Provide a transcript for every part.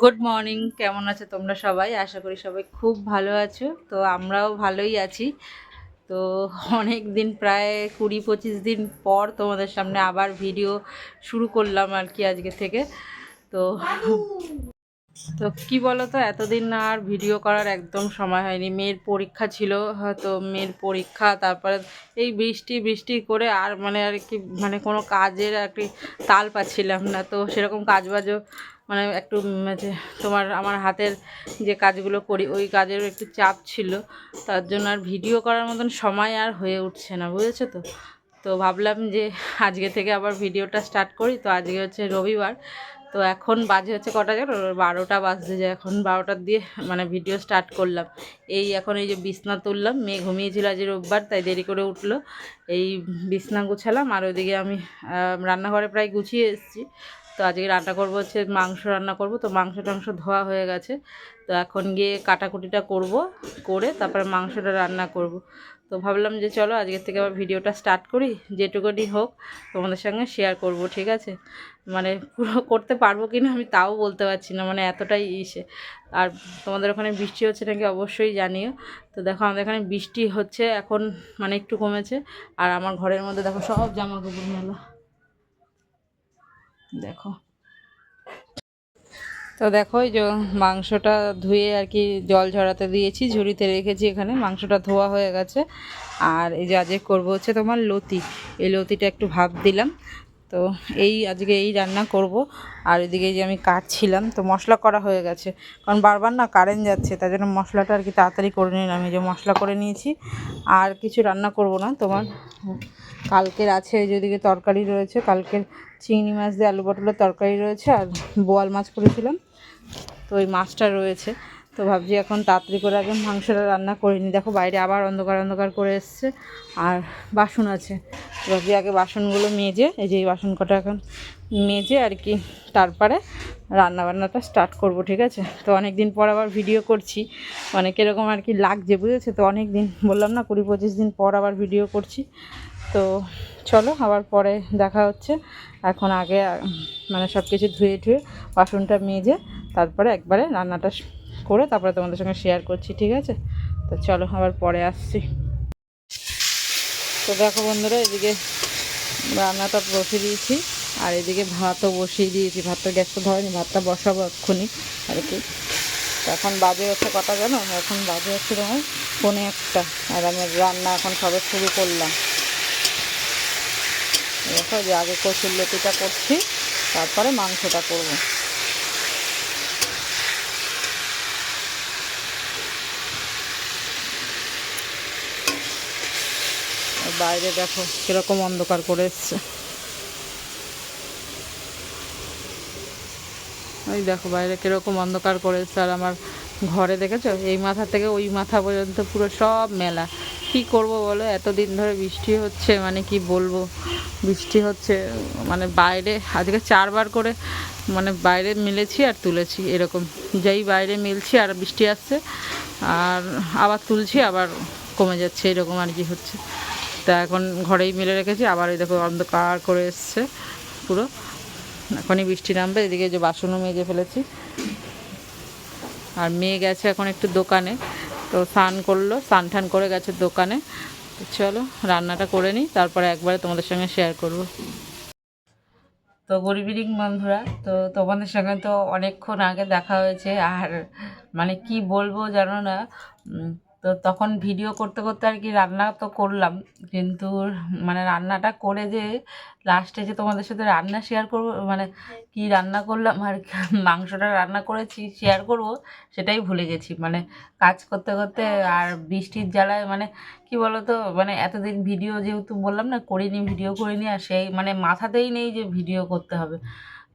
Good morning, কেমন আছো তোমরা সবাই? আশা করি সবাই খুব ভালো আছো। তো আমরাও ভালোই আছি। তো অনেক দিন, প্রায় 20-25 দিন পর তোমাদের সামনে আবার ভিডিও শুরু করলাম আর কি আজকে থেকে। তো তো কি বলো তো, এতদিন আর ভিডিও করার একদম সময় হয়নি। মেয়ের পরীক্ষা ছিল, হয়তো মেয়ের পরীক্ষা, তারপরে এই বৃষ্টি বৃষ্টি করে আর আর কি কোনো কাজের আর কি তাল পাচ্ছিলাম না। তো সেরকম কাজবাজও একটু যে তোমার আমার হাতের যে কাজগুলো করি ওই কাজের একটু চাপ ছিল, তার জন্য আর ভিডিও করার মতন সময় আর হয়ে উঠছে না, বুঝেছো তো। তো ভাবলাম যে আজকে থেকে আবার ভিডিওটা স্টার্ট করি। তো আজকে হচ্ছে রবিবার। তো এখন বাজে হচ্ছে কটা জানো, 12টা বাজতে যায়। এখন 12টার দিয়ে ভিডিও স্টার্ট করলাম। এখন এই যে বিছনা তুললাম, মেয়ে ঘুমিয়েছিল, আজ রোববার তাই দেরি করে উঠলো। এই বিছনা গুছালাম, আর ওইদিকে আমি রান্নাঘরে প্রায় গুছিয়ে এসেছি। তো আজকে রান্না করবো হচ্ছে মাংস রান্না করব। তো মাংস টাংস ধোয়া হয়ে গেছে। তো এখন গিয়ে কাটাকুটিটা করব, করে তারপরে মাংসটা রান্না করব। তো ভাবলাম যে চলো আজকের থেকে আবার ভিডিওটা স্টার্ট করি, যেটুকুনি হোক তোমাদের সঙ্গে শেয়ার করব, ঠিক আছে। পুরো করতে পারবো কিনা আমি তাও বলতে পারছি না, এতটাই ইসে। আর তোমাদের ওখানে বৃষ্টি হচ্ছে নাকি অবশ্যই জানিও। তো দেখো আমাদের এখানে বৃষ্টি হচ্ছে এখন, একটু কমেছে। আর আমার ঘরের মধ্যে দেখো সব জামা কাপড় মেলা, দেখো। তো দেখো এই যে মাংসটা ধুয়ে আর কি জল ঝরাতে দিয়েছি, ঝুড়িতে রেখেছি। এখানে মাংসটা ধোয়া হয়ে গেছে। আর এই যে আজকে করবো হচ্ছে তোমার লতি, এই লতিটা একটু ভাপ দিলাম। তো আজকে এই রান্না করব। আর এদিকে যে আমি কাটছিলাম, তো মশলা করা হয়ে গেছে, কারণ বারবার না কারেন্ট যাচ্ছে, তাই জন্য মশলাটা আর কি তাড়াতাড়ি করে নিলাম। এই যে মশলা করে নিয়েছি, আর কিছু রান্না করব না তোমার। কালকের আছে এই যেদিকে তরকারি রয়েছে, কালকের চিংড়ি মাছ দিয়ে আলু পটলের তরকারি রয়েছে, আর বোয়াল মাছ করেছিলাম, তো ওই মাছটা রয়েছে। তো ভাবছি এখন তাড়াতাড়ি করে আগে মাংসটা রান্না করে নিই। দেখো বাইরে আবার অন্ধকার অন্ধকার করে এসছে, আর বাসন আছে। তো ভাবছি আগে বাসনগুলো মেজে, এই যে এই বাসন কটা এখন মেজে আর কি তারপরে রান্নাবান্নাটা স্টার্ট করব, ঠিক আছে। তো অনেক দিন পর আবার ভিডিও করছি, কীরকম আর কি লাগছে, বুঝেছে তো। অনেক দিন বললাম না, 20-25 দিন পর আবার ভিডিও করছি। তো চলো আবার পরে দেখা হচ্ছে। এখন আগে সব কিছু ধুয়ে টুয়ে বাসনটা মেজে তারপরে একবারে রান্নাটা করে তারপরে তোমাদের সঙ্গে শেয়ার করছি, ঠিক আছে। তো চলো আবার পরে আসছি। তো দেখো বন্ধুরা, এদিকে রান্নাটা বসিয়ে দিয়েছি, আর এদিকে ভাতও বসিয়ে দিয়েছি। ভাতটা গ্যাসটা ধরেনি, ভাতটা বসাবো এক্ষুনি আর কি। তো এখন বাজে হচ্ছে কটা জানো, এখন বাজে হচ্ছে তোমার 1:45, আর আমি রান্না এখন সবে শুরু করলাম। দেখো যে আগে কচুর লতিটা করছি, তারপরে মাংসটা করব। বাইরে দেখো কীরকম অন্ধকার করে এসছে, ওই দেখো বাইরে কীরকম অন্ধকার করে এসছে। আর আমার ঘরে দেখেছো, এই মাথা থেকে ওই মাথা পর্যন্ত পুরো সব মেলা। কি করব বলো, এতদিন ধরে বৃষ্টি হচ্ছে, কি বলবো, বৃষ্টি হচ্ছে। বাইরে আজকে 4বার করে বাইরে মেলেছি আর তুলেছি, এরকম। যেই বাইরে মেলছি আর বৃষ্টি আসছে, আর আবার তুলছি, আবার কমে যাচ্ছে, এরকম আর কি হচ্ছে। তা এখন ঘরেই মেলে রেখেছি, আবার এই দেখো অন্ধকার করে এসছে পুরো। এখনই বৃষ্টি নামবে। এদিকে যে বাসনও মেজে ফেলেছি। আর মেয়ে গেছে এখন একটু দোকানে, তো স্নান করলো, স্নান টান করে গেছে দোকানে। তো চলো রান্নাটা করে নিই, তারপরে একবারে তোমাদের সঙ্গে শেয়ার করব। তো গুড ইভিনিং বন্ধুরা। তো তোমাদের সঙ্গে তো অনেকক্ষণ আগে দেখা হয়েছে, আর কি বলবো জানো না। তো তখন ভিডিও করতে করতে আর কি রান্না তো করলাম, কিন্তু রান্নাটা করে যে লাস্টে যে তোমাদের সাথে রান্না শেয়ার করবো, কি রান্না করলাম আর মাংসটা রান্না করেছি শেয়ার করব, সেটাই ভুলে গেছি। কাজ করতে করতে আর বৃষ্টির জ্বালায় কি বলতো, এতদিন ভিডিও যেহেতু বললাম না করিনি, ভিডিও করিনি, আর সেই মাথাতেই নেই যে ভিডিও করতে হবে।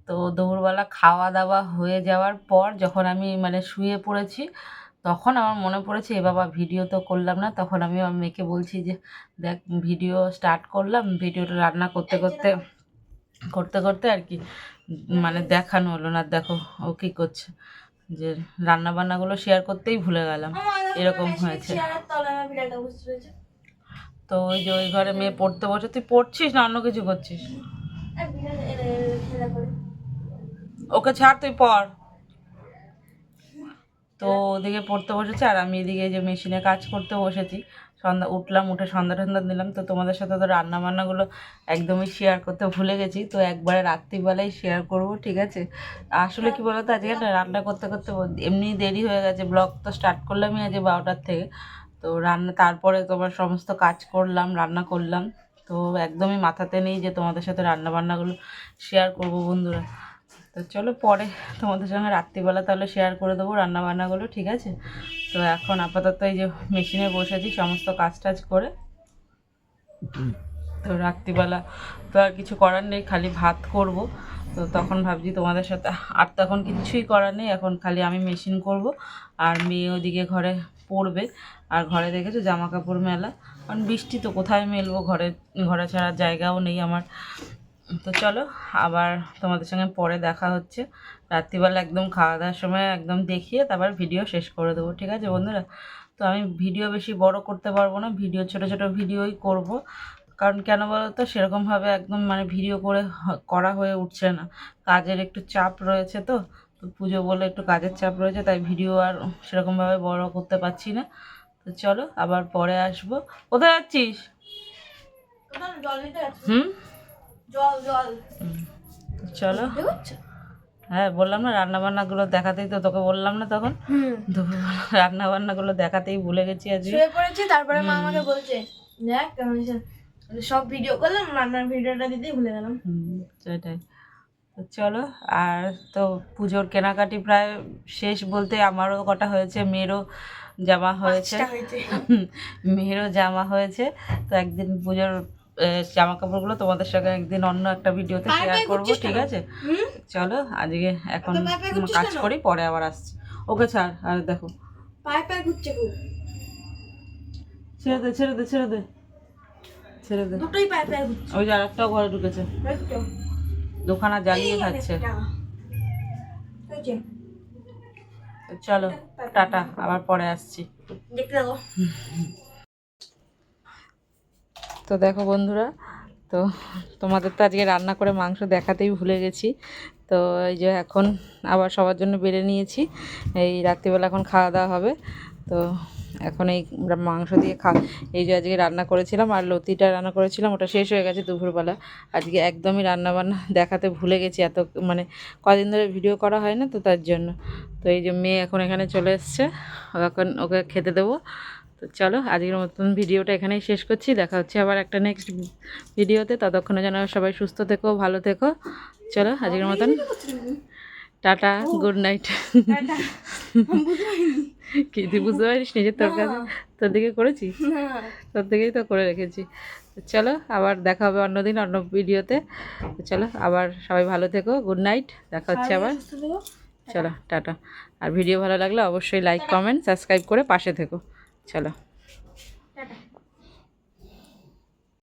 তো দুপুরবেলা খাওয়া দাওয়া হয়ে যাওয়ার পর যখন আমি শুয়ে পড়েছি, তখন আমার মনে পড়েছে এ বাবা ভিডিও তো করলাম না। তখন আমি আমার মেয়েকে বলছি যে দেখ ভিডিও স্টার্ট করলাম, ভিডিওটা রান্না করতে করতে করতে করতে আর কি দেখানো হলো না। দেখো ও কী করছে, যে রান্না বান্নাগুলো শেয়ার করতেই ভুলে গেলাম, এরকম হয়েছে। তো ওই যে ওই ঘরে মেয়ে পড়তে বসে, তুই পড়ছিস না অন্য কিছু করছিস? ওকে ছাড়, তুই পড়। তো ওদিকে পড়তে বসেছে আর আমি এদিকে যে মেশিনে কাজ করতে বসেছি। সন্ধ্যা উঠলাম, উঠে সন্ধ্যা টন্ধ্যা দিলাম। তো তোমাদের সাথে তো রান্নাবান্নাগুলো একদমই শেয়ার করতে ভুলে গেছি, তো একবারে রাত্রিবেলায় শেয়ার করব, ঠিক আছে। আসলে কি বলতো, আজকে না রান্না করতে করতে এমনি দেরি হয়ে গেছে। ব্লগ তো স্টার্ট করলামই আজ 12টার থেকে। তো রান্না তারপরে তোমার সমস্ত কাজ করলাম, রান্না করলাম। তো একদমই মাথাতে নেই যে তোমাদের সাথে রান্নাবান্নাগুলো শেয়ার করব বন্ধুরা। তো চলো পরে তোমাদের সঙ্গে রাত্রিবেলা তাহলে শেয়ার করে দেবো রান্নাবান্নাগুলো, ঠিক আছে। তো এখন আপাতত এই যে মেশিনে বসেছি সমস্ত কাজ টাজ করে। তো রাত্রিবেলা তো আর কিছু করার নেই, খালি ভাত করব। তো তখন ভাবছি তোমাদের সাথে, আর তখন কিছুই করার নেই, এখন খালি আমি মেশিন করব আর মেয়ে ওদিকে ঘরে পড়বে। আর ঘরে দেখেছো জামা কাপড় মেলা, কারণ বৃষ্টি তো কোথায় মেলবো, ঘরে ছাড়ার জায়গাও নেই আমার। তো চলো আবার তোমাদের সঙ্গে পরে দেখা হচ্ছে রাত্রিবেলা, একদম খাওয়া দাওয়ার সময় একদম দেখিয়ে তারপর ভিডিও শেষ করে দেবো, ঠিক আছে বন্ধুরা। তো আমি ভিডিও বেশি বড় করতে পারবো না, ভিডিও ছোট ছোট ভিডিওই করব। কারণ কেন বলো তো, সেরকমভাবে একদম মানে ভিডিও করে করা হয়ে উঠছে না, কাজের একটু চাপ রয়েছে। তো তো পুজো বলে একটু কাজের চাপ রয়েছে, তাই ভিডিও আর সেরকমভাবে বড় করতে পারছি না। তো চলো আবার পরে আসবো। কোথায় যাচ্ছিস? হুম, চলো। হ্যাঁ বললাম না রান্নাবান্নাগুলো দেখাতেই, তো তোকে বললাম না তখন রান্নাবান্নাগুলো দেখাতেই ভুলে গেছি আজকে। শুয়ে পড়েছি, তারপরে মা আমাকে বলছে দেখ সব ভিডিও করলাম, রান্নার ভিডিওটা দিতেই ভুলে গেলাম। সেটাই। তো চলো, আর তো পুজোর কেনাকাটি প্রায় শেষ বলতে আমারও কটা হয়েছে, মেয়েরও জামা হয়েছে। মেয়েরও জামা হয়েছে। তো একদিন পুজোর জামা কাপড়গুলো তোমাদের সঙ্গে একদিন অন্য একটা ভিডিওতে শেয়ার করবো, ঠিক আছে। চলো আজকে এখন কাজ করি, পরে আবার আসছি। ওকে ছাড়, আর দেখো পায়ে পায়ে ঘুরছে খুব। ছেড়ে দে ছেড়ে দে ছেড়ে দে ছেড়ে দে। দুটোই পায়ে পায়ে ঘুরছে। ওই যে আরেকটাও ঘরে ঢুকেছে, দোকানা জ্বালিয়ে খাচ্ছে। তো চলো টাটা, আবার পরে আসছি। দেখতে দেখো। তো দেখো বন্ধুরা, তো তোমাদের তো আজকে রান্না করে মাংস দেখাতেই ভুলে গেছি। তো এই যে এখন আবার সবার জন্য বেড়ে নিয়েছি, এই রাত্রিবেলা এখন খাওয়া দাওয়া হবে। তো এখন এই মাংস দিয়ে এই যে আজকে রান্না করেছিলাম আর লতিটা রান্না করেছিলাম, ওটা শেষ হয়ে গেছে দুপুরবেলা। আজকে একদমই রান্নাবান্না দেখাতে ভুলে গেছি, এত মানে কদিন ধরে ভিডিও করা হয় না, তো তার জন্য। তো এই যে মেয়ে এখন এখানে চলে এসছে, এখন ওকে খেতে দেবো। তো চলো আজকের মতন ভিডিওটা এখানেই শেষ করছি, দেখা হচ্ছে আবার একটা নেক্সট ভিডিওতে। ততক্ষণে যেন সবাই সুস্থ থেকো, ভালো থেকো। চলো আজকের মতন টাটা, গুড নাইট। কি তুই বুঝতে পারিস নিজের তোর কাছে, তোর দিকে করেছি, তোর দিকেই তো করে রেখেছি। চলো আবার দেখা হবে অন্যদিন অন্য ভিডিওতে। চলো আবার সবাই ভালো থেকো, গুড নাইট, দেখা হচ্ছে আবার। চলো টাটা। আর ভিডিও ভালো লাগলে অবশ্যই লাইক কমেন্ট সাবস্ক্রাইব করে পাশে থেকো। চলো।